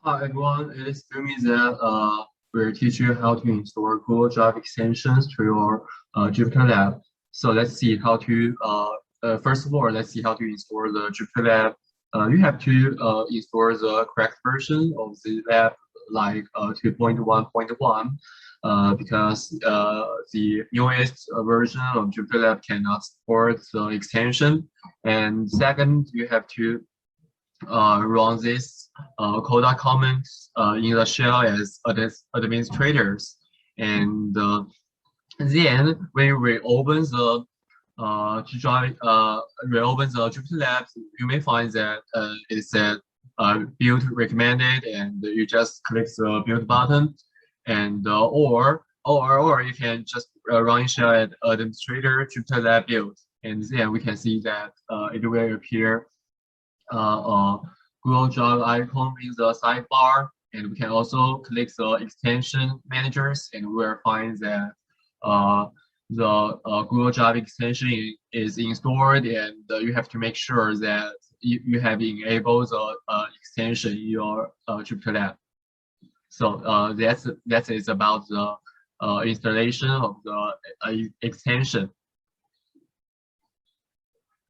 Hi everyone, it is me that we'll teach you how to install Google Drive extensions to your Jupyter Lab. So let's see how to first of all, let's see how to install the Jupyter Lab. You have to install the correct version of the lab, like 2.1.1, because the newest version of Jupyter Lab cannot support the extension. And second, you have to run this code comments in the shell as administrators. And then when you reopen the Jupyter Labs, you may find that it said build recommended, and you just click the build button, and or you can just run shell at administrator Jupyter Lab build, and then we can see that it will appear Google Drive icon in the sidebar, and we can also click the extension managers, and we'll find that the Google Drive extension is installed, and you have to make sure that you have enabled the extension in your Jupyter Lab. So that's it about the installation of the extension.